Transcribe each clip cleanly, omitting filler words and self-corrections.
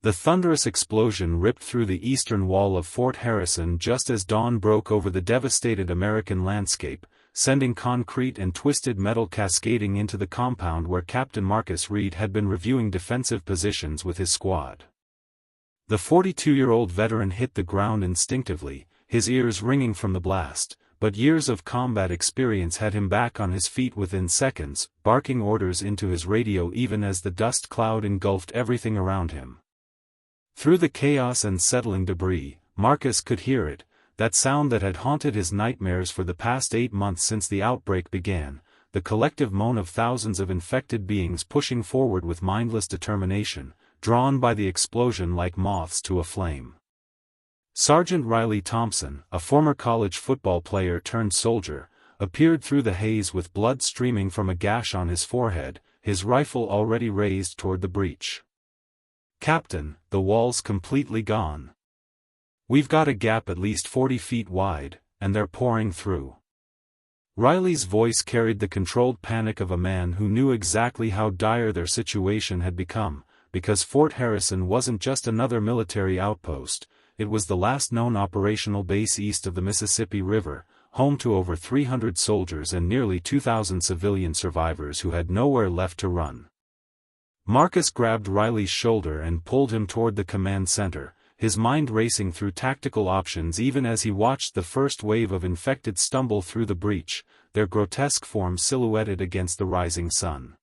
The thunderous explosion ripped through the eastern wall of Fort Harrison just as dawn broke over the devastated American landscape, sending concrete and twisted metal cascading into the compound where Captain Marcus Reed had been reviewing defensive positions with his squad. The 42-year-old veteran hit the ground instinctively, his ears ringing from the blast, but years of combat experience had him back on his feet within seconds, barking orders into his radio even as the dust cloud engulfed everything around him. Through the chaos and settling debris, Marcus could hear it, that sound that had haunted his nightmares for the past 8 months since the outbreak began, the collective moan of thousands of infected beings pushing forward with mindless determination, drawn by the explosion like moths to a flame. Sergeant Riley Thompson, a former college football player turned soldier, appeared through the haze with blood streaming from a gash on his forehead, his rifle already raised toward the breach. "Captain, the wall's completely gone. We've got a gap at least 40 feet wide, and they're pouring through." Riley's voice carried the controlled panic of a man who knew exactly how dire their situation had become, because Fort Harrison wasn't just another military outpost, it was the last known operational base east of the Mississippi River, home to over 300 soldiers and nearly 2,000 civilian survivors who had nowhere left to run. Marcus grabbed Riley's shoulder and pulled him toward the command center, his mind racing through tactical options even as he watched the first wave of infected stumble through the breach, their grotesque forms silhouetted against the rising sun.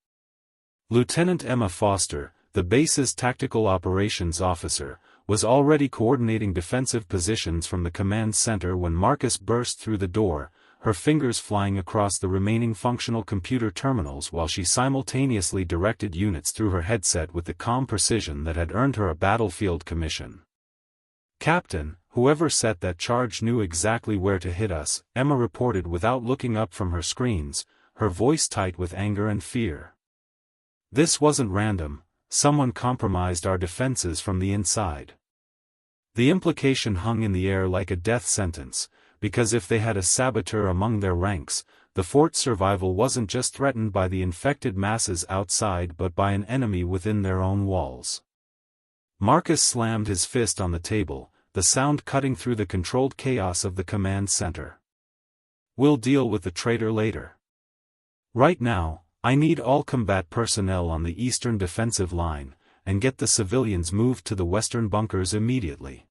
Lieutenant Emma Foster, the base's tactical operations officer, was already coordinating defensive positions from the command center when Marcus burst through the door, her fingers flying across the remaining functional computer terminals while she simultaneously directed units through her headset with the calm precision that had earned her a battlefield commission. "Captain, whoever set that charge knew exactly where to hit us," Emma reported without looking up from her screens, her voice tight with anger and fear. "This wasn't random, someone compromised our defenses from the inside." The implication hung in the air like a death sentence, because if they had a saboteur among their ranks, the fort's survival wasn't just threatened by the infected masses outside but by an enemy within their own walls. Marcus slammed his fist on the table, the sound cutting through the controlled chaos of the command center. "We'll deal with the traitor later. Right now, I need all combat personnel on the eastern defensive line, and get the civilians moved to the western bunkers immediately."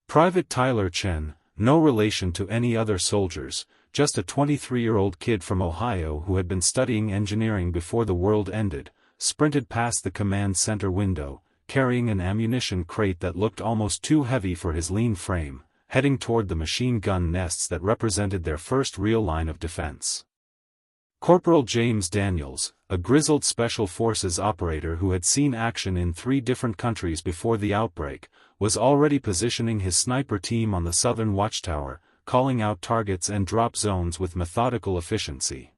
Private Tyler Chen, no relation to any other soldiers, just a 23-year-old kid from Ohio who had been studying engineering before the world ended, sprinted past the command center window, carrying an ammunition crate that looked almost too heavy for his lean frame, heading toward the machine gun nests that represented their first real line of defense. Corporal James Daniels, a grizzled Special Forces operator who had seen action in 3 different countries before the outbreak, was already positioning his sniper team on the southern watchtower, calling out targets and drop zones with methodical efficiency.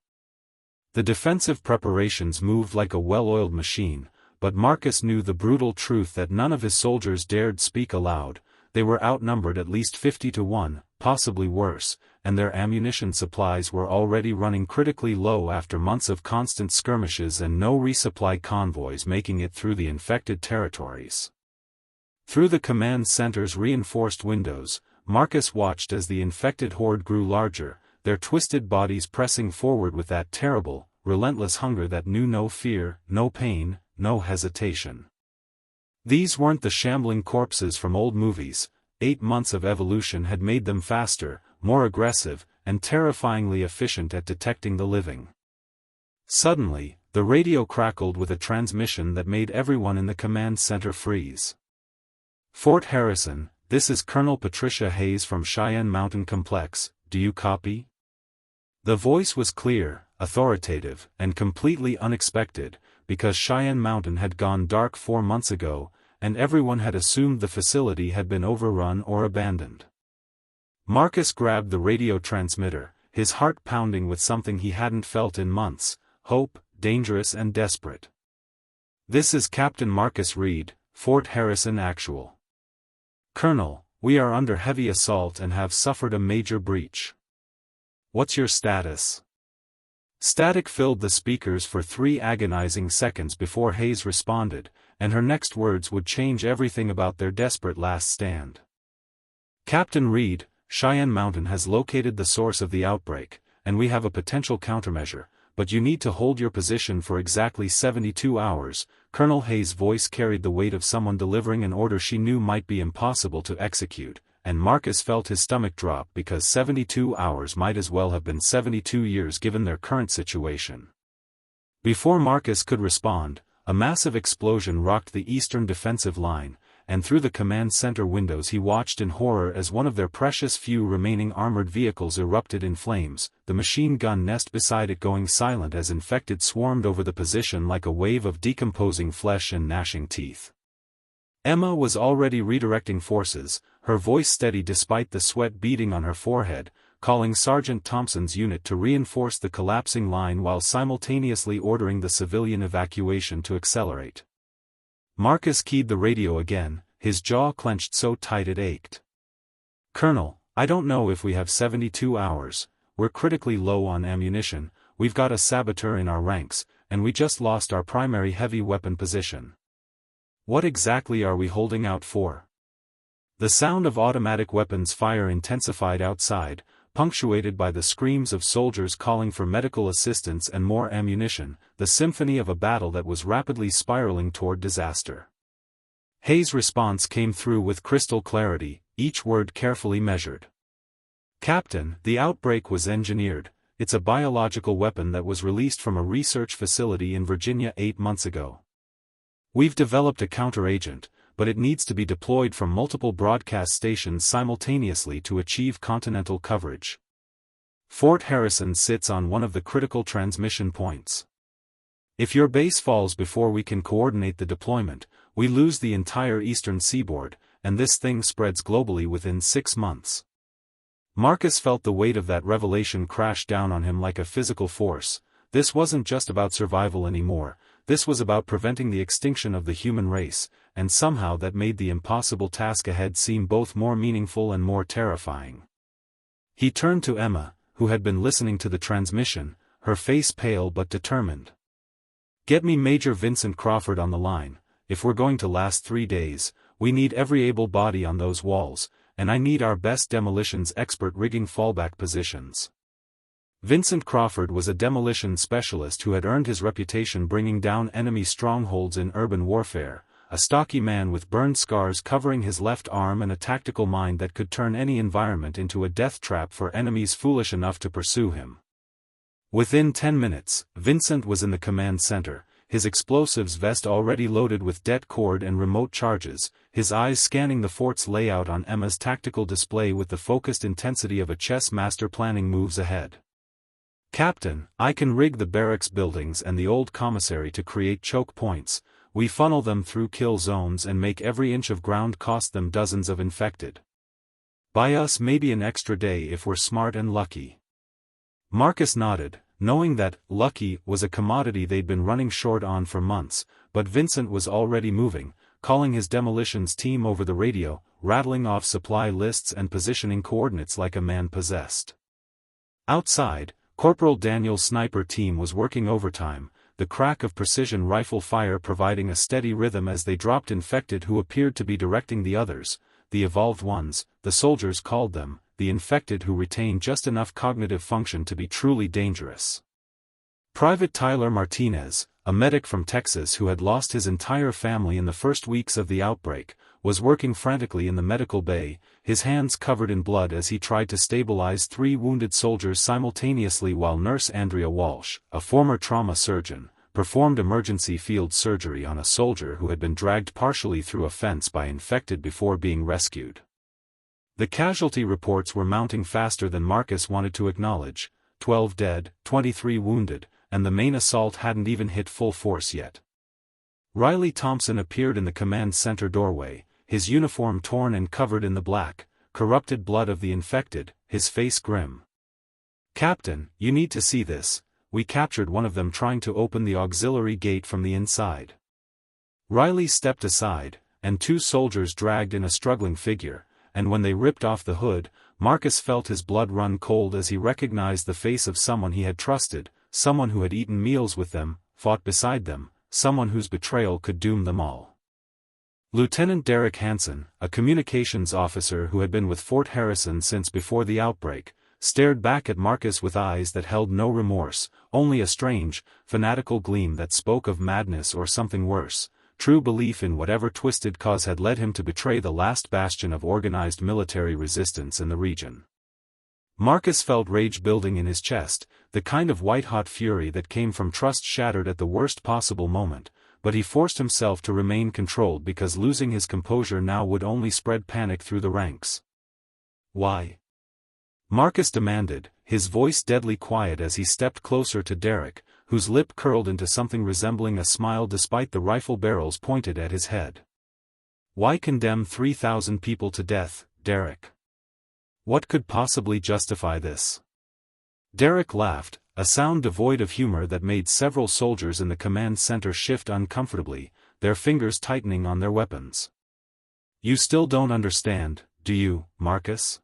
The defensive preparations moved like a well-oiled machine, but Marcus knew the brutal truth that none of his soldiers dared speak aloud. They were outnumbered at least 50 to 1, possibly worse, and their ammunition supplies were already running critically low after months of constant skirmishes and no resupply convoys making it through the infected territories. Through the command center's reinforced windows, Marcus watched as the infected horde grew larger, their twisted bodies pressing forward with that terrible, relentless hunger that knew no fear, no pain, no hesitation. These weren't the shambling corpses from old movies. 8 months of evolution had made them faster, more aggressive, and terrifyingly efficient at detecting the living. Suddenly, the radio crackled with a transmission that made everyone in the command center freeze. "Fort Harrison, this is Colonel Patricia Hayes from Cheyenne Mountain Complex, do you copy?" The voice was clear, authoritative, and completely unexpected, because Cheyenne Mountain had gone dark 4 months ago, and everyone had assumed the facility had been overrun or abandoned. Marcus grabbed the radio transmitter, his heart pounding with something he hadn't felt in months: hope, dangerous and desperate. "This is Captain Marcus Reed, Fort Harrison Actual. Colonel, we are under heavy assault and have suffered a major breach. What's your status?" Static filled the speakers for 3 agonizing seconds before Hayes responded, and her next words would change everything about their desperate last stand. "Captain Reed, Cheyenne Mountain has located the source of the outbreak, and we have a potential countermeasure, but you need to hold your position for exactly 72 hours, Colonel Hayes' voice carried the weight of someone delivering an order she knew might be impossible to execute, and Marcus felt his stomach drop because 72 hours might as well have been 72 years given their current situation. Before Marcus could respond, a massive explosion rocked the eastern defensive line, and through the command center windows he watched in horror as one of their precious few remaining armored vehicles erupted in flames, the machine gun nest beside it going silent as infected swarmed over the position like a wave of decomposing flesh and gnashing teeth. Emma was already redirecting forces, her voice steady despite the sweat beading on her forehead, calling Sergeant Thompson's unit to reinforce the collapsing line while simultaneously ordering the civilian evacuation to accelerate. Marcus keyed the radio again, his jaw clenched so tight it ached. "Colonel, I don't know if we have 72 hours, we're critically low on ammunition, we've got a saboteur in our ranks, and we just lost our primary heavy weapon position. What exactly are we holding out for?" The sound of automatic weapons fire intensified outside, punctuated by the screams of soldiers calling for medical assistance and more ammunition, the symphony of a battle that was rapidly spiraling toward disaster. Hayes' response came through with crystal clarity, each word carefully measured. "Captain, the outbreak was engineered, it's a biological weapon that was released from a research facility in Virginia 8 months ago. We've developed a counteragent, but it needs to be deployed from multiple broadcast stations simultaneously to achieve continental coverage. Fort Harrison sits on one of the critical transmission points. If your base falls before we can coordinate the deployment, we lose the entire eastern seaboard, and this thing spreads globally within 6 months." Marcus felt the weight of that revelation crash down on him like a physical force. This wasn't just about survival anymore, this was about preventing the extinction of the human race, and somehow that made the impossible task ahead seem both more meaningful and more terrifying. He turned to Emma, who had been listening to the transmission, her face pale but determined. "Get me Major Vincent Crawford on the line. If we're going to last 3 days, we need every able body on those walls, and I need our best demolitions expert rigging fallback positions." Vincent Crawford was a demolition specialist who had earned his reputation bringing down enemy strongholds in urban warfare, a stocky man with burned scars covering his left arm and a tactical mind that could turn any environment into a death trap for enemies foolish enough to pursue him. Within 10 minutes, Vincent was in the command center, his explosives vest already loaded with det cord and remote charges, his eyes scanning the fort's layout on Emma's tactical display with the focused intensity of a chess master planning moves ahead. "Captain, I can rig the barracks buildings and the old commissary to create choke points. We funnel them through kill zones and make every inch of ground cost them dozens of infected. Buy us maybe an extra day if we're smart and lucky." Marcus nodded, knowing that lucky was a commodity they'd been running short on for months, but Vincent was already moving, calling his demolitions team over the radio, rattling off supply lists and positioning coordinates like a man possessed. Outside, Corporal Daniel's sniper team was working overtime, the crack of precision rifle fire providing a steady rhythm as they dropped infected who appeared to be directing the others, the evolved ones, the soldiers called them, the infected who retained just enough cognitive function to be truly dangerous. Private Tyler Martinez, a medic from Texas who had lost his entire family in the first weeks of the outbreak, was working frantically in the medical bay, his hands covered in blood as he tried to stabilize 3 wounded soldiers simultaneously while Nurse Andrea Walsh, a former trauma surgeon, performed emergency field surgery on a soldier who had been dragged partially through a fence by infected before being rescued. The casualty reports were mounting faster than Marcus wanted to acknowledge, 12 dead, 23 wounded, and the main assault hadn't even hit full force yet. Riley Thompson appeared in the command center doorway, his uniform torn and covered in the black, corrupted blood of the infected, his face grim. "Captain, you need to see this, we captured one of them trying to open the auxiliary gate from the inside." Riley stepped aside, and 2 soldiers dragged in a struggling figure, and when they ripped off the hood, Marcus felt his blood run cold as he recognized the face of someone he had trusted, someone who had eaten meals with them, fought beside them, someone whose betrayal could doom them all. Lieutenant Derek Hansen, a communications officer who had been with Fort Harrison since before the outbreak, stared back at Marcus with eyes that held no remorse, only a strange, fanatical gleam that spoke of madness or something worse, true belief in whatever twisted cause had led him to betray the last bastion of organized military resistance in the region. Marcus felt rage building in his chest, the kind of white-hot fury that came from trust shattered at the worst possible moment, but he forced himself to remain controlled because losing his composure now would only spread panic through the ranks. "Why?" Marcus demanded, his voice deadly quiet as he stepped closer to Derek, whose lip curled into something resembling a smile despite the rifle barrels pointed at his head. "Why condemn 3,000 people to death, Derek? What could possibly justify this?" Derek laughed, a sound devoid of humor that made several soldiers in the command center shift uncomfortably, their fingers tightening on their weapons. "You still don't understand, do you, Marcus?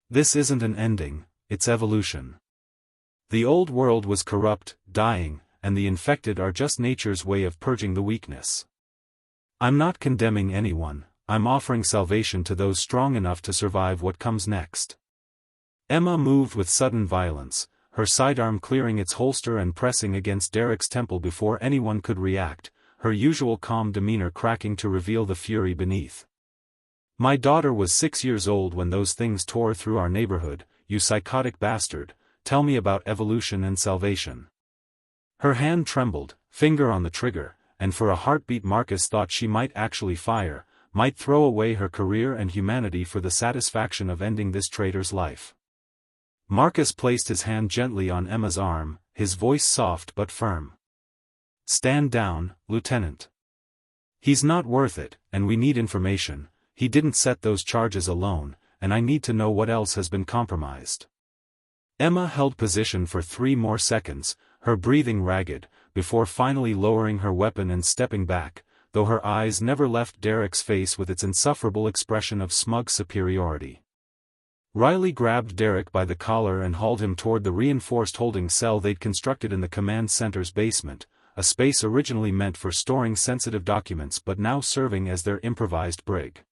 This isn't an ending, it's evolution. The old world was corrupt, dying, and the infected are just nature's way of purging the weakness. I'm not condemning anyone, I'm offering salvation to those strong enough to survive what comes next." Emma moved with sudden violence, her sidearm clearing its holster and pressing against Derek's temple before anyone could react, her usual calm demeanor cracking to reveal the fury beneath. "My daughter was 6 years old when those things tore through our neighborhood, you psychotic bastard, tell me about evolution and salvation." Her hand trembled, finger on the trigger, and for a heartbeat Marcus thought she might actually fire, might throw away her career and humanity for the satisfaction of ending this traitor's life. Marcus placed his hand gently on Emma's arm, his voice soft but firm. "Stand down, Lieutenant. He's not worth it, and we need information. He didn't set those charges alone, and I need to know what else has been compromised." Emma held position for 3 more seconds, her breathing ragged, before finally lowering her weapon and stepping back, though her eyes never left Derek's face with its insufferable expression of smug superiority. Riley grabbed Derek by the collar and hauled him toward the reinforced holding cell they'd constructed in the command center's basement, a space originally meant for storing sensitive documents but now serving as their improvised brig.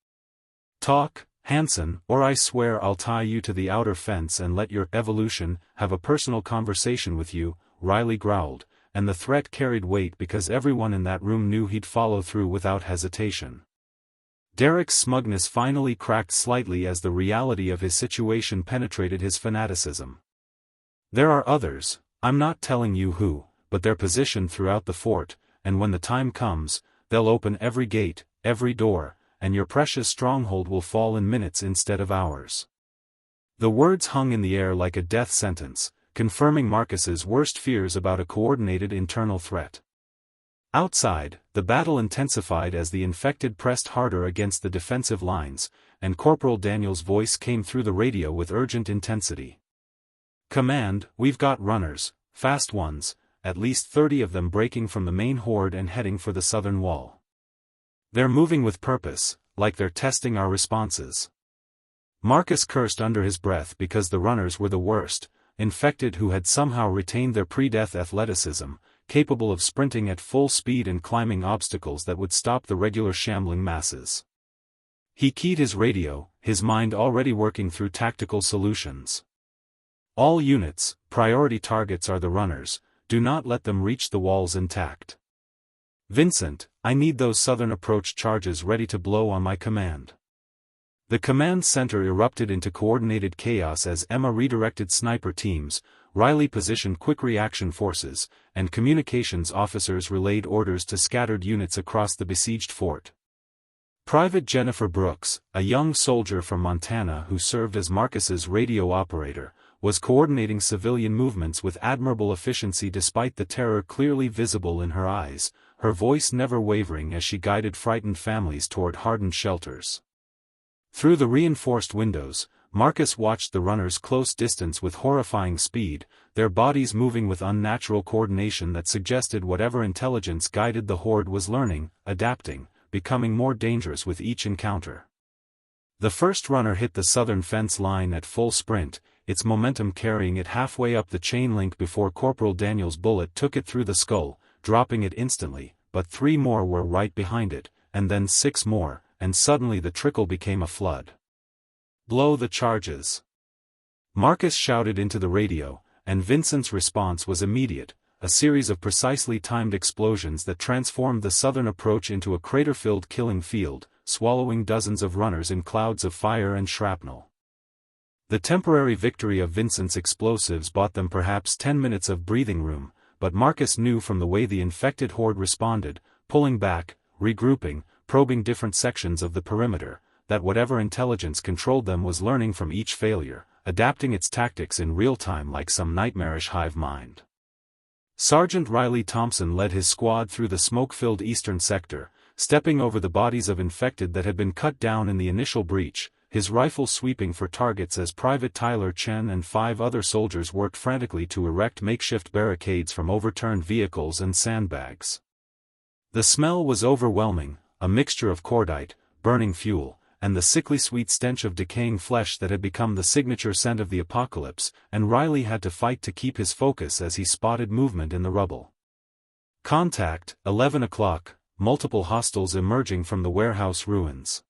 "Talk, Hansen, or I swear I'll tie you to the outer fence and let your evolution have a personal conversation with you," Riley growled, and the threat carried weight because everyone in that room knew he'd follow through without hesitation. Derek's smugness finally cracked slightly as the reality of his situation penetrated his fanaticism. "There are others, I'm not telling you who, but they're positioned throughout the fort, and when the time comes, they'll open every gate, every door, and your precious stronghold will fall in minutes instead of hours." The words hung in the air like a death sentence, confirming Marcus's worst fears about a coordinated internal threat. Outside, the battle intensified as the infected pressed harder against the defensive lines, and Corporal Daniel's voice came through the radio with urgent intensity. "Command, we've got runners, fast ones, at least 30 of them breaking from the main horde and heading for the southern wall. They're moving with purpose, like they're testing our responses." Marcus cursed under his breath because the runners were the worst, infected who had somehow retained their pre-death athleticism, capable of sprinting at full speed and climbing obstacles that would stop the regular shambling masses. He keyed his radio, his mind already working through tactical solutions. "All units, priority targets are the runners, do not let them reach the walls intact. Vincent, I need those southern approach charges ready to blow on my command." The command center erupted into coordinated chaos as Emma redirected sniper teams, Riley positioned quick reaction forces, and communications officers relayed orders to scattered units across the besieged fort. Private Jennifer Brooks, a young soldier from Montana who served as Marcus's radio operator, was coordinating civilian movements with admirable efficiency despite the terror clearly visible in her eyes, her voice never wavering as she guided frightened families toward hardened shelters. Through the reinforced windows, Marcus watched the runners close distance with horrifying speed, their bodies moving with unnatural coordination that suggested whatever intelligence guided the horde was learning, adapting, becoming more dangerous with each encounter. The first runner hit the southern fence line at full sprint, its momentum carrying it halfway up the chain link before Corporal Daniel's bullet took it through the skull, dropping it instantly, but 3 more were right behind it, and then 6 more, and suddenly the trickle became a flood. "Blow the charges!" Marcus shouted into the radio, and Vincent's response was immediate, a series of precisely timed explosions that transformed the southern approach into a crater-filled killing field, swallowing dozens of runners in clouds of fire and shrapnel. The temporary victory of Vincent's explosives bought them perhaps 10 minutes of breathing room, but Marcus knew from the way the infected horde responded, pulling back, regrouping, probing different sections of the perimeter, that whatever intelligence controlled them was learning from each failure, adapting its tactics in real time like some nightmarish hive mind. Sergeant Riley Thompson led his squad through the smoke-filled eastern sector, stepping over the bodies of infected that had been cut down in the initial breach, his rifle sweeping for targets as Private Tyler Chen and 5 other soldiers worked frantically to erect makeshift barricades from overturned vehicles and sandbags. The smell was overwhelming, a mixture of cordite, burning fuel, and the sickly sweet stench of decaying flesh that had become the signature scent of the apocalypse, and Riley had to fight to keep his focus as he spotted movement in the rubble. Contact, 11 o'clock, multiple hostiles emerging from the warehouse ruins.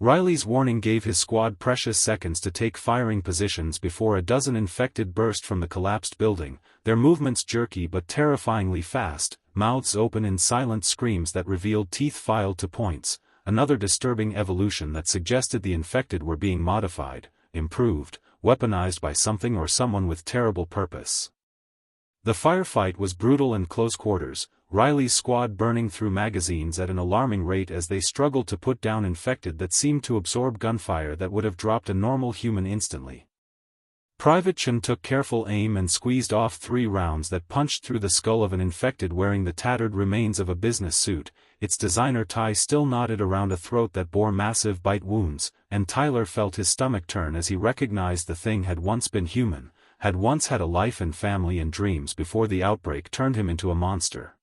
Riley's warning gave his squad precious seconds to take firing positions before a dozen infected burst from the collapsed building, their movements jerky but terrifyingly fast, mouths open in silent screams that revealed teeth filed to points, another disturbing evolution that suggested the infected were being modified, improved, weaponized by something or someone with terrible purpose. The firefight was brutal and close quarters, Riley's squad burning through magazines at an alarming rate as they struggled to put down infected that seemed to absorb gunfire that would have dropped a normal human instantly. Private Chen took careful aim and squeezed off 3 rounds that punched through the skull of an infected wearing the tattered remains of a business suit, its designer tie still knotted around a throat that bore massive bite wounds, and Tyler felt his stomach turn as he recognized the thing had once been human, had once had a life and family and dreams before the outbreak turned him into a monster.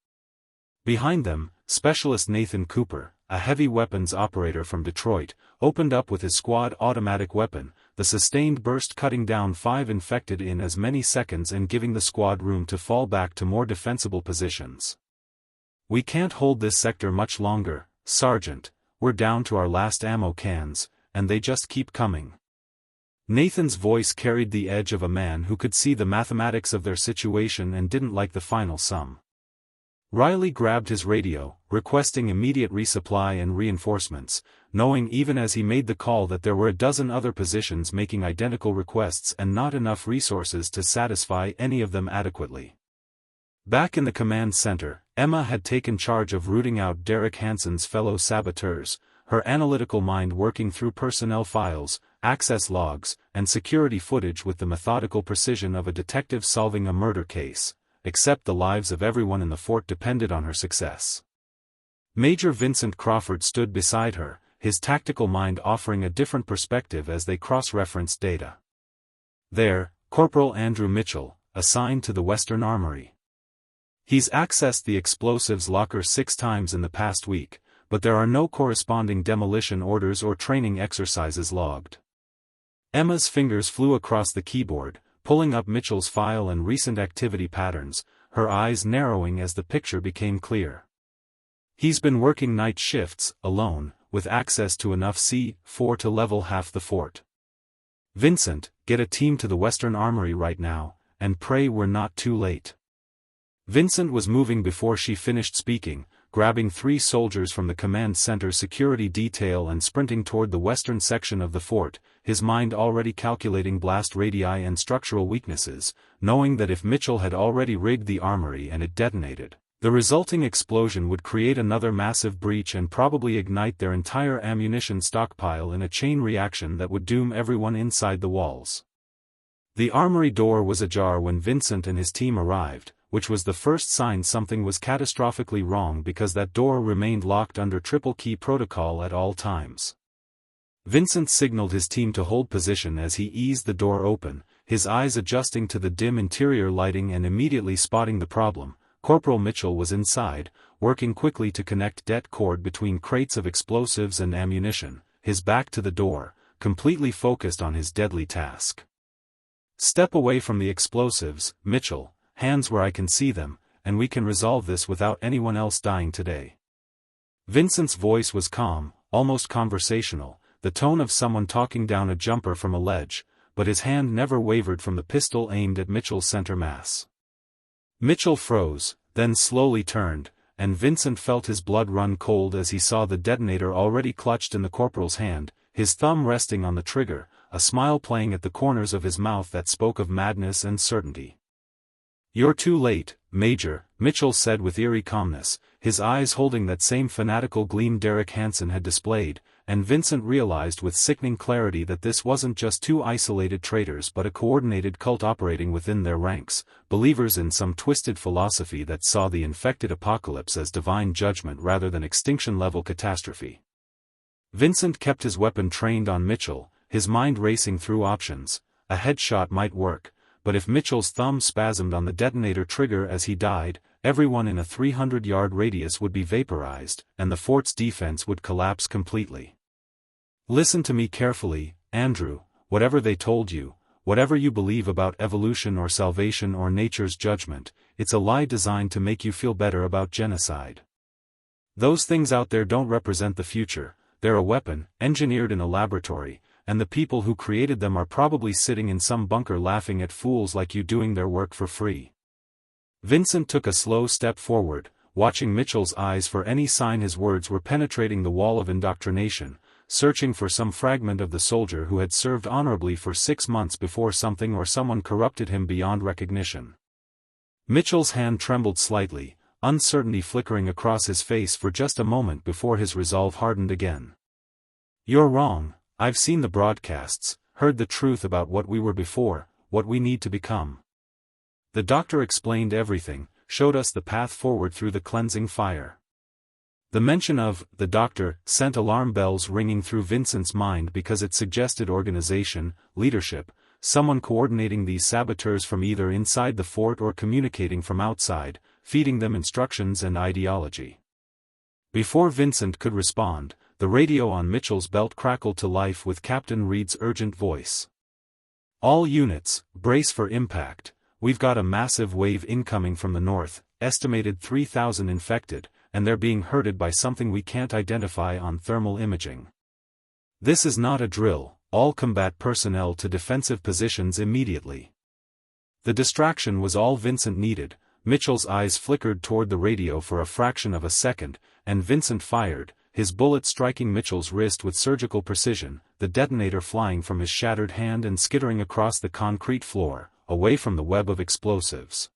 Behind them, Specialist Nathan Cooper, a heavy weapons operator from Detroit, opened up with his squad automatic weapon, the sustained burst cutting down 5 infected in as many seconds and giving the squad room to fall back to more defensible positions. "We can't hold this sector much longer, Sergeant, we're down to our last ammo cans, and they just keep coming." Nathan's voice carried the edge of a man who could see the mathematics of their situation and didn't like the final sum. Riley grabbed his radio, requesting immediate resupply and reinforcements, knowing even as he made the call that there were a dozen other positions making identical requests and not enough resources to satisfy any of them adequately. Back in the command center, Emma had taken charge of rooting out Derek Hansen's fellow saboteurs, her analytical mind working through personnel files, access logs, and security footage with the methodical precision of a detective solving a murder case. Except the lives of everyone in the fort depended on her success. Major Vincent Crawford stood beside her, his tactical mind offering a different perspective as they cross-referenced data. There, Corporal Andrew Mitchell, assigned to the Western Armory. He's accessed the explosives locker 6 times in the past week, but there are no corresponding demolition orders or training exercises logged. Emma's fingers flew across the keyboard, pulling up Mitchell's file and recent activity patterns, her eyes narrowing as the picture became clear. He's been working night shifts, alone, with access to enough C4 to level half the fort. "Vincent, get a team to the Western Armory right now, and pray we're not too late." Vincent was moving before she finished speaking, grabbing 3 soldiers from the command center security detail and sprinting toward the western section of the fort, his mind already calculating blast radii and structural weaknesses, knowing that if Mitchell had already rigged the armory and it detonated, the resulting explosion would create another massive breach and probably ignite their entire ammunition stockpile in a chain reaction that would doom everyone inside the walls. The armory door was ajar when Vincent and his team arrived, which was the first sign something was catastrophically wrong because that door remained locked under triple key protocol at all times. Vincent signaled his team to hold position as he eased the door open, his eyes adjusting to the dim interior lighting and immediately spotting the problem. Corporal Mitchell was inside, working quickly to connect det cord between crates of explosives and ammunition, his back to the door, completely focused on his deadly task. "Step away from the explosives, Mitchell, hands where I can see them, and we can resolve this without anyone else dying today." Vincent's voice was calm, almost conversational, the tone of someone talking down a jumper from a ledge, but his hand never wavered from the pistol aimed at Mitchell's center mass. Mitchell froze, then slowly turned, and Vincent felt his blood run cold as he saw the detonator already clutched in the corporal's hand, his thumb resting on the trigger, a smile playing at the corners of his mouth that spoke of madness and certainty. "You're too late, Major," Mitchell said with eerie calmness, his eyes holding that same fanatical gleam Derek Hansen had displayed, and Vincent realized with sickening clarity that this wasn't just two isolated traitors but a coordinated cult operating within their ranks, believers in some twisted philosophy that saw the infected apocalypse as divine judgment rather than extinction-level catastrophe. Vincent kept his weapon trained on Mitchell, his mind racing through options. A headshot might work, but if Mitchell's thumb spasmed on the detonator trigger as he died, everyone in a 300-yard radius would be vaporized, and the fort's defense would collapse completely. "Listen to me carefully, Andrew, whatever they told you, whatever you believe about evolution or salvation or nature's judgment, it's a lie designed to make you feel better about genocide. Those things out there don't represent the future, they're a weapon, engineered in a laboratory, and the people who created them are probably sitting in some bunker laughing at fools like you doing their work for free." Vincent took a slow step forward, watching Mitchell's eyes for any sign his words were penetrating the wall of indoctrination, searching for some fragment of the soldier who had served honorably for 6 months before something or someone corrupted him beyond recognition. Mitchell's hand trembled slightly, uncertainty flickering across his face for just a moment before his resolve hardened again. "You're wrong. I've seen the broadcasts, heard the truth about what we were before, what we need to become. The doctor explained everything, showed us the path forward through the cleansing fire." The mention of the doctor sent alarm bells ringing through Vincent's mind because it suggested organization, leadership, someone coordinating these saboteurs from either inside the fort or communicating from outside, feeding them instructions and ideology. Before Vincent could respond, the radio on Mitchell's belt crackled to life with Captain Reed's urgent voice. "All units, brace for impact. We've got a massive wave incoming from the north, estimated 3,000 infected, and they're being herded by something we can't identify on thermal imaging. This is not a drill, all combat personnel to defensive positions immediately." The distraction was all Vincent needed. Mitchell's eyes flickered toward the radio for a fraction of a second, and Vincent fired, his bullet striking Mitchell's wrist with surgical precision, the detonator flying from his shattered hand and skittering across the concrete floor, away from the web of explosives.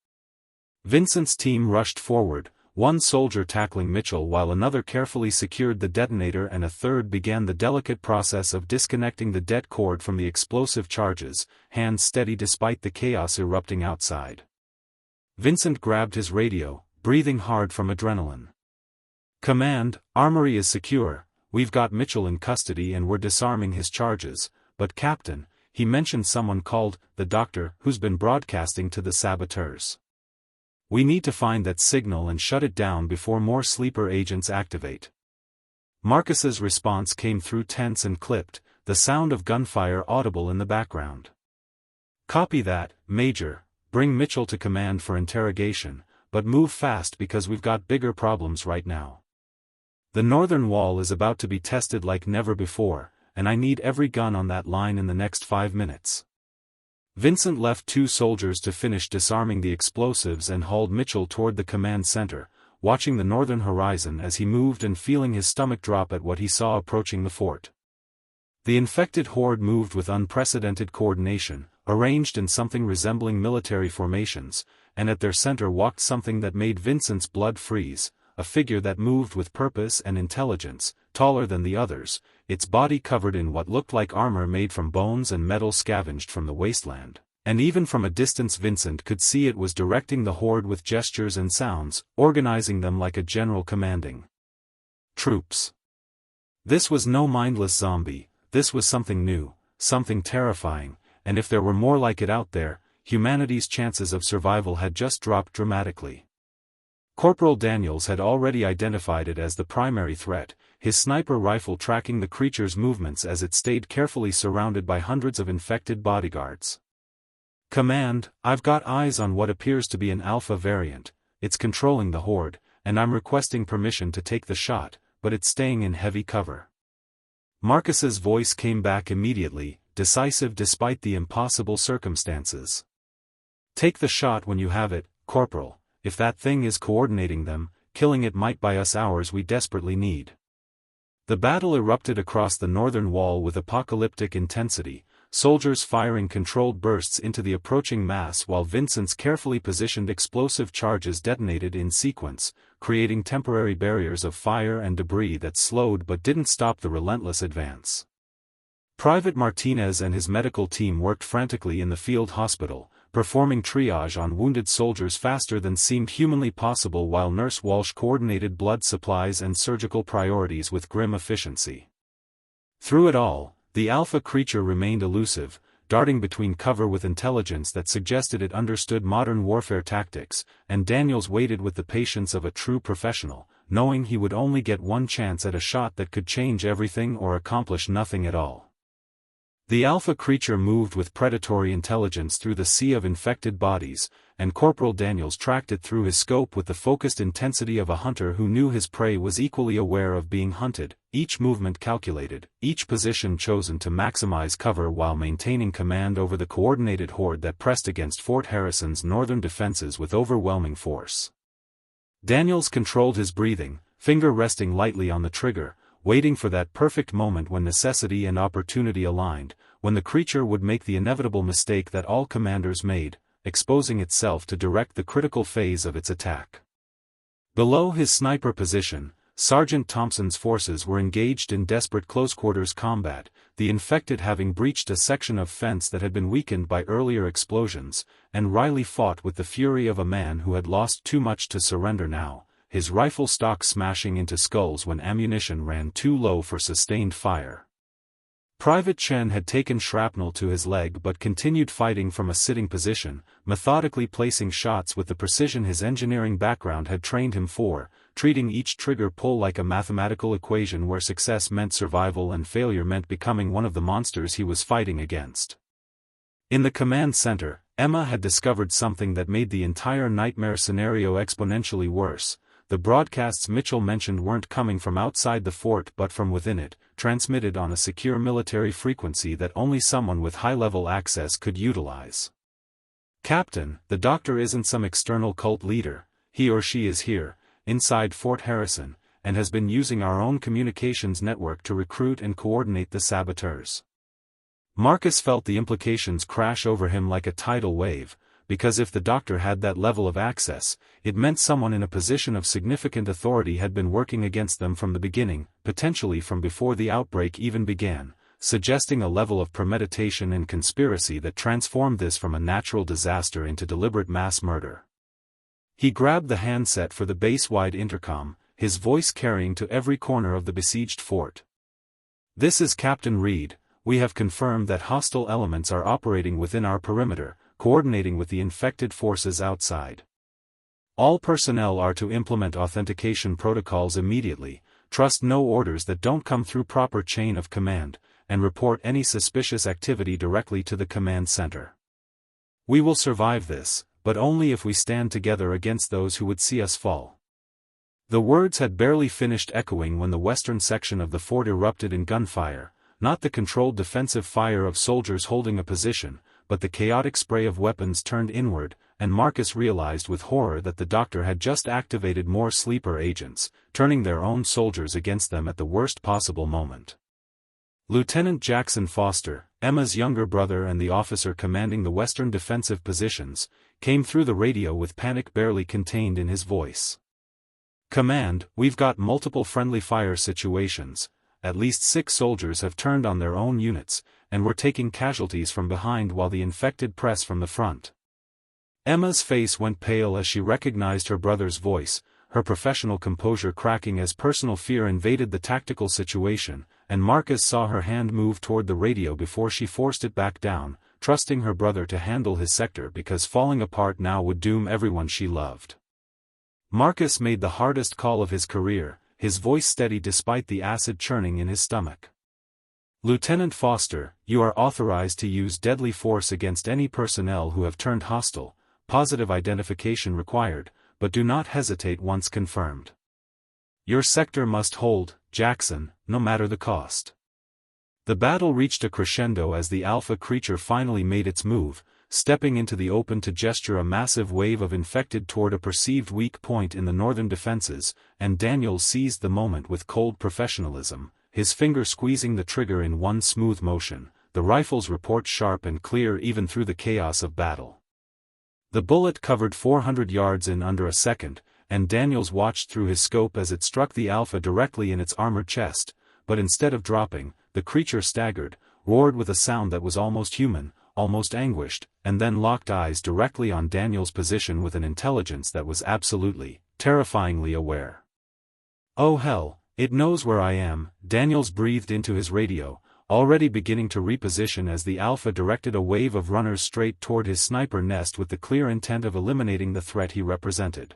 Vincent's team rushed forward, one soldier tackling Mitchell while another carefully secured the detonator and a third began the delicate process of disconnecting the det cord from the explosive charges, hands steady despite the chaos erupting outside. Vincent grabbed his radio, breathing hard from adrenaline. "Command, armory is secure, we've got Mitchell in custody and we're disarming his charges, but Captain, he mentioned someone called the doctor who's been broadcasting to the saboteurs. We need to find that signal and shut it down before more sleeper agents activate." Marcus's response came through tense and clipped, the sound of gunfire audible in the background. "Copy that, Major, bring Mitchell to command for interrogation, but move fast because we've got bigger problems right now. The northern wall is about to be tested like never before, and I need every gun on that line in the next 5 minutes." Vincent left 2 soldiers to finish disarming the explosives and hauled Mitchell toward the command center, watching the northern horizon as he moved and feeling his stomach drop at what he saw approaching the fort. The infected horde moved with unprecedented coordination, arranged in something resembling military formations, and at their center walked something that made Vincent's blood freeze, a figure that moved with purpose and intelligence, taller than the others, its body covered in what looked like armor made from bones and metal scavenged from the wasteland, and even from a distance Vincent could see it was directing the horde with gestures and sounds, organizing them like a general commanding troops. This was no mindless zombie, this was something new, something terrifying, and if there were more like it out there, humanity's chances of survival had just dropped dramatically. Corporal Daniels had already identified it as the primary threat, his sniper rifle tracking the creature's movements as it stayed carefully surrounded by hundreds of infected bodyguards. "Command, I've got eyes on what appears to be an alpha variant, it's controlling the horde, and I'm requesting permission to take the shot, but it's staying in heavy cover. Marcus's voice came back immediately, decisive despite the impossible circumstances. Take the shot when you have it, Corporal. If that thing is coordinating them, killing it might buy us hours we desperately need. The battle erupted across the northern wall with apocalyptic intensity, soldiers firing controlled bursts into the approaching mass while Vincent's carefully positioned explosive charges detonated in sequence, creating temporary barriers of fire and debris that slowed but didn't stop the relentless advance. Private Martinez and his medical team worked frantically in the field hospital, performing triage on wounded soldiers faster than seemed humanly possible while Nurse Walsh coordinated blood supplies and surgical priorities with grim efficiency. Through it all, the alpha creature remained elusive, darting between cover with intelligence that suggested it understood modern warfare tactics, and Daniels waited with the patience of a true professional, knowing he would only get one chance at a shot that could change everything or accomplish nothing at all. The alpha creature moved with predatory intelligence through the sea of infected bodies, and Corporal Daniels tracked it through his scope with the focused intensity of a hunter who knew his prey was equally aware of being hunted, each movement calculated, each position chosen to maximize cover while maintaining command over the coordinated horde that pressed against Fort Harrison's northern defenses with overwhelming force. Daniels controlled his breathing, finger resting lightly on the trigger, waiting for that perfect moment when necessity and opportunity aligned, when the creature would make the inevitable mistake that all commanders made, exposing itself to direct the critical phase of its attack. Below his sniper position, Sergeant Thompson's forces were engaged in desperate close-quarters combat, the infected having breached a section of fence that had been weakened by earlier explosions, and Riley fought with the fury of a man who had lost too much to surrender now, his rifle stock smashing into skulls when ammunition ran too low for sustained fire. Private Chen had taken shrapnel to his leg but continued fighting from a sitting position, methodically placing shots with the precision his engineering background had trained him for, treating each trigger pull like a mathematical equation where success meant survival and failure meant becoming one of the monsters he was fighting against. In the command center, Emma had discovered something that made the entire nightmare scenario exponentially worse. The broadcasts Mitchell mentioned weren't coming from outside the fort but from within it, transmitted on a secure military frequency that only someone with high-level access could utilize. Captain, the doctor isn't some external cult leader, he or she is here, inside Fort Harrison, and has been using our own communications network to recruit and coordinate the saboteurs. Marcus felt the implications crash over him like a tidal wave, because if the doctor had that level of access, it meant someone in a position of significant authority had been working against them from the beginning, potentially from before the outbreak even began, suggesting a level of premeditation and conspiracy that transformed this from a natural disaster into deliberate mass murder. He grabbed the handset for the base-wide intercom, his voice carrying to every corner of the besieged fort. "This is Captain Reed. We have confirmed that hostile elements are operating within our perimeter, coordinating with the infected forces outside. All personnel are to implement authentication protocols immediately, trust no orders that don't come through proper chain of command, and report any suspicious activity directly to the command center. We will survive this, but only if we stand together against those who would see us fall." The words had barely finished echoing when the western section of the fort erupted in gunfire, not the controlled defensive fire of soldiers holding a position, but the chaotic spray of weapons turned inward, and Marcus realized with horror that the doctor had just activated more sleeper agents, turning their own soldiers against them at the worst possible moment. Lieutenant Jackson Foster, Emma's younger brother and the officer commanding the western defensive positions, came through the radio with panic barely contained in his voice. "Command, we've got multiple friendly fire situations. At least 6 soldiers have turned on their own units, and we're taking casualties from behind while the infected press from the front." Emma's face went pale as she recognized her brother's voice, her professional composure cracking as personal fear invaded the tactical situation, and Marcus saw her hand move toward the radio before she forced it back down, trusting her brother to handle his sector because falling apart now would doom everyone she loved. Marcus made the hardest call of his career, his voice steady despite the acid churning in his stomach. "Lieutenant Foster, you are authorized to use deadly force against any personnel who have turned hostile, positive identification required, but do not hesitate once confirmed. Your sector must hold, Jackson, no matter the cost. The battle reached a crescendo as the Alpha creature finally made its move, stepping into the open to gesture a massive wave of infected toward a perceived weak point in the northern defenses, and Daniels seized the moment with cold professionalism, his finger squeezing the trigger in one smooth motion, the rifle's report sharp and clear even through the chaos of battle. The bullet covered 400 yards in under a second, and Daniels watched through his scope as it struck the Alpha directly in its armored chest, but instead of dropping, the creature staggered, roared with a sound that was almost human, almost anguished, and then locked eyes directly on Daniel's position with an intelligence that was absolutely, terrifyingly aware. "Oh hell, it knows where I am," Daniels breathed into his radio, already beginning to reposition as the Alpha directed a wave of runners straight toward his sniper nest with the clear intent of eliminating the threat he represented.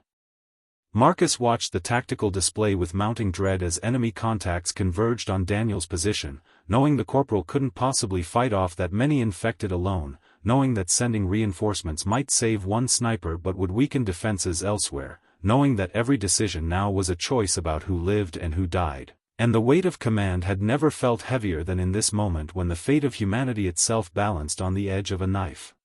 Marcus watched the tactical display with mounting dread as enemy contacts converged on Daniel's position, knowing the corporal couldn't possibly fight off that many infected alone, knowing that sending reinforcements might save one sniper but would weaken defenses elsewhere, knowing that every decision now was a choice about who lived and who died, and the weight of command had never felt heavier than in this moment when the fate of humanity itself balanced on the edge of a knife.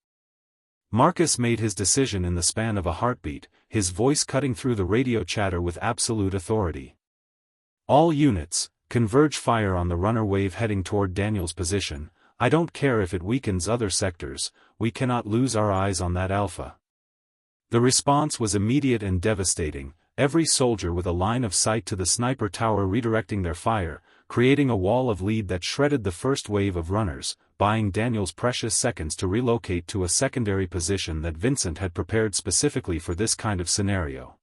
Marcus made his decision in the span of a heartbeat, his voice cutting through the radio chatter with absolute authority. "All units, converge fire on the runner wave heading toward Daniel's position. I don't care if it weakens other sectors, we cannot lose our eyes on that Alpha." The response was immediate and devastating, every soldier with a line of sight to the sniper tower redirecting their fire, creating a wall of lead that shredded the first wave of runners, buying Daniel's precious seconds to relocate to a secondary position that Vincent had prepared specifically for this kind of scenario.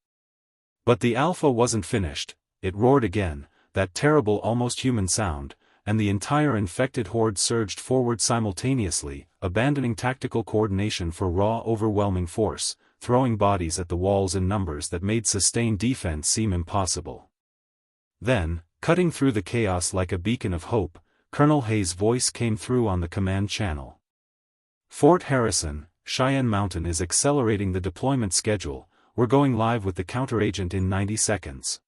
But the Alpha wasn't finished, it roared again, that terrible almost human sound, and the entire infected horde surged forward simultaneously, abandoning tactical coordination for raw overwhelming force, throwing bodies at the walls in numbers that made sustained defense seem impossible. Then, cutting through the chaos like a beacon of hope, Colonel Hayes' voice came through on the command channel. "Fort Harrison, Cheyenne Mountain is accelerating the deployment schedule, we're going live with the counteragent in 90 seconds.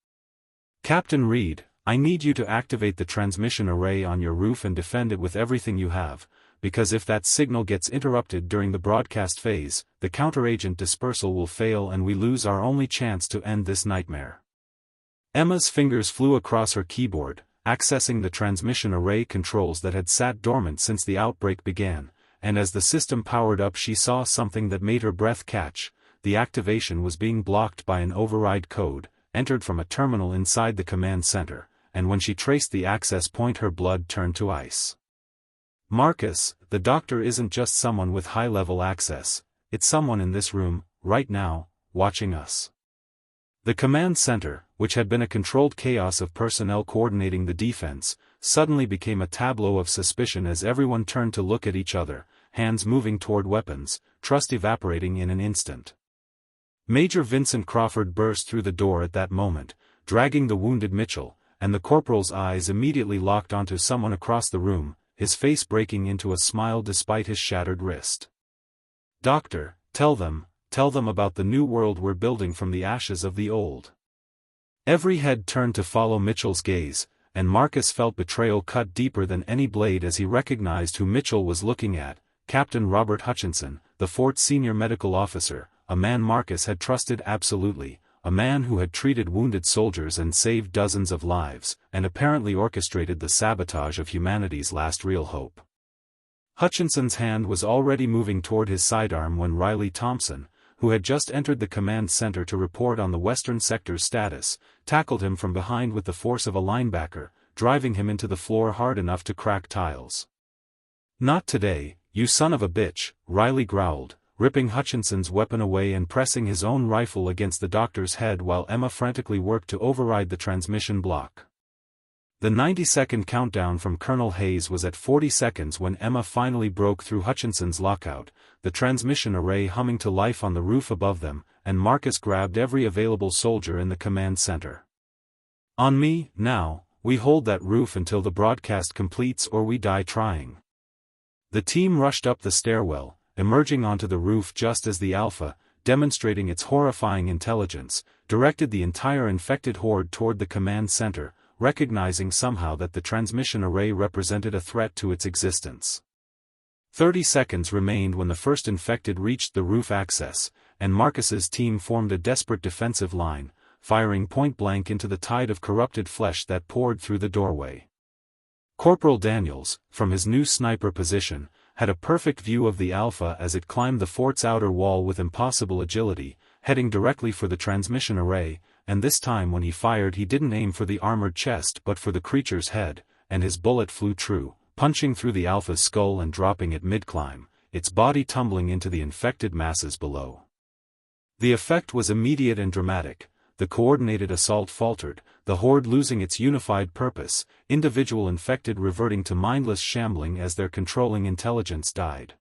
Captain Reed, I need you to activate the transmission array on your roof and defend it with everything you have, because if that signal gets interrupted during the broadcast phase, the counteragent dispersal will fail and we lose our only chance to end this nightmare." Emma's fingers flew across her keyboard, accessing the transmission array controls that had sat dormant since the outbreak began, and as the system powered up she saw something that made her breath catch. The activation was being blocked by an override code, entered from a terminal inside the command center, and when she traced the access point her blood turned to ice. "Marcus, the doctor isn't just someone with high-level access, it's someone in this room, right now, watching us." The command center, which had been a controlled chaos of personnel coordinating the defense, suddenly became a tableau of suspicion as everyone turned to look at each other, hands moving toward weapons, trust evaporating in an instant. Major Vincent Crawford burst through the door at that moment, dragging the wounded Mitchell, and the corporal's eyes immediately locked onto someone across the room, his face breaking into a smile despite his shattered wrist. "Doctor, tell them about the new world we're building from the ashes of the old." Every head turned to follow Mitchell's gaze, and Marcus felt betrayal cut deeper than any blade as he recognized who Mitchell was looking at, Captain Robert Hutchinson, the fort's senior medical officer, a man Marcus had trusted absolutely, a man who had treated wounded soldiers and saved dozens of lives, and apparently orchestrated the sabotage of humanity's last real hope. Hutchinson's hand was already moving toward his sidearm when Riley Thompson, who had just entered the command center to report on the western sector's status, tackled him from behind with the force of a linebacker, driving him into the floor hard enough to crack tiles. "Not today, you son of a bitch," Riley growled, ripping Hutchinson's weapon away and pressing his own rifle against the doctor's head while Emma frantically worked to override the transmission block. The 90-second countdown from Colonel Hayes was at 40 seconds when Emma finally broke through Hutchinson's lockout, the transmission array humming to life on the roof above them, and Marcus grabbed every available soldier in the command center. "On me, now, we hold that roof until the broadcast completes or we die trying." The team rushed up the stairwell, emerging onto the roof just as the Alpha, demonstrating its horrifying intelligence, directed the entire infected horde toward the command center, recognizing somehow that the transmission array represented a threat to its existence. 30 seconds remained when the first infected reached the roof access, and Marcus's team formed a desperate defensive line, firing point-blank into the tide of corrupted flesh that poured through the doorway. Corporal Daniels, from his new sniper position, had a perfect view of the Alpha as it climbed the fort's outer wall with impossible agility, heading directly for the transmission array, and this time when he fired he didn't aim for the armored chest but for the creature's head, and his bullet flew true, punching through the Alpha's skull and dropping it mid-climb, its body tumbling into the infected masses below. The effect was immediate and dramatic. The coordinated assault faltered, the horde losing its unified purpose, individual infected reverting to mindless shambling as their controlling intelligence died.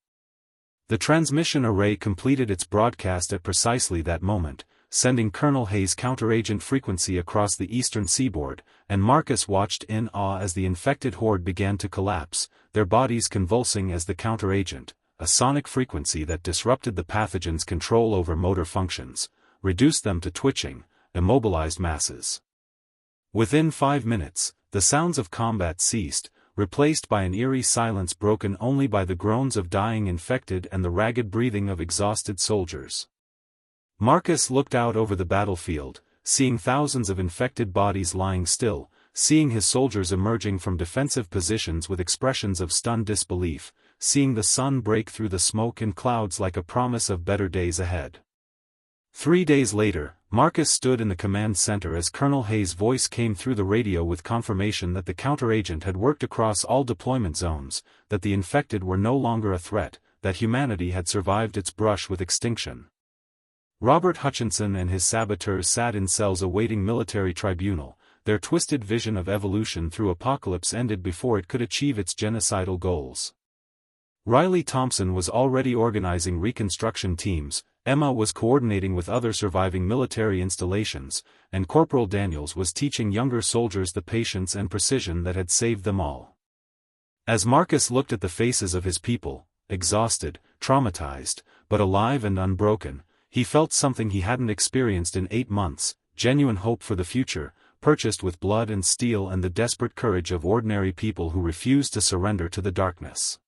The transmission array completed its broadcast at precisely that moment, sending Colonel Hayes' counteragent frequency across the eastern seaboard, and Marcus watched in awe as the infected horde began to collapse, their bodies convulsing as the counteragent, a sonic frequency that disrupted the pathogen's control over motor functions, reduced them to twitching, immobilized masses. Within 5 minutes, the sounds of combat ceased, replaced by an eerie silence broken only by the groans of dying infected and the ragged breathing of exhausted soldiers. Marcus looked out over the battlefield, seeing thousands of infected bodies lying still, seeing his soldiers emerging from defensive positions with expressions of stunned disbelief, seeing the sun break through the smoke and clouds like a promise of better days ahead. 3 days later, Marcus stood in the command center as Colonel Hayes' voice came through the radio with confirmation that the counteragent had worked across all deployment zones, that the infected were no longer a threat, that humanity had survived its brush with extinction. Robert Hutchinson and his saboteurs sat in cells awaiting military tribunal, their twisted vision of evolution through apocalypse ended before it could achieve its genocidal goals. Riley Thompson was already organizing reconstruction teams, Emma was coordinating with other surviving military installations, and Corporal Daniels was teaching younger soldiers the patience and precision that had saved them all. As Marcus looked at the faces of his people, exhausted, traumatized, but alive and unbroken, he felt something he hadn't experienced in 8 months, genuine hope for the future, purchased with blood and steel and the desperate courage of ordinary people who refused to surrender to the darkness.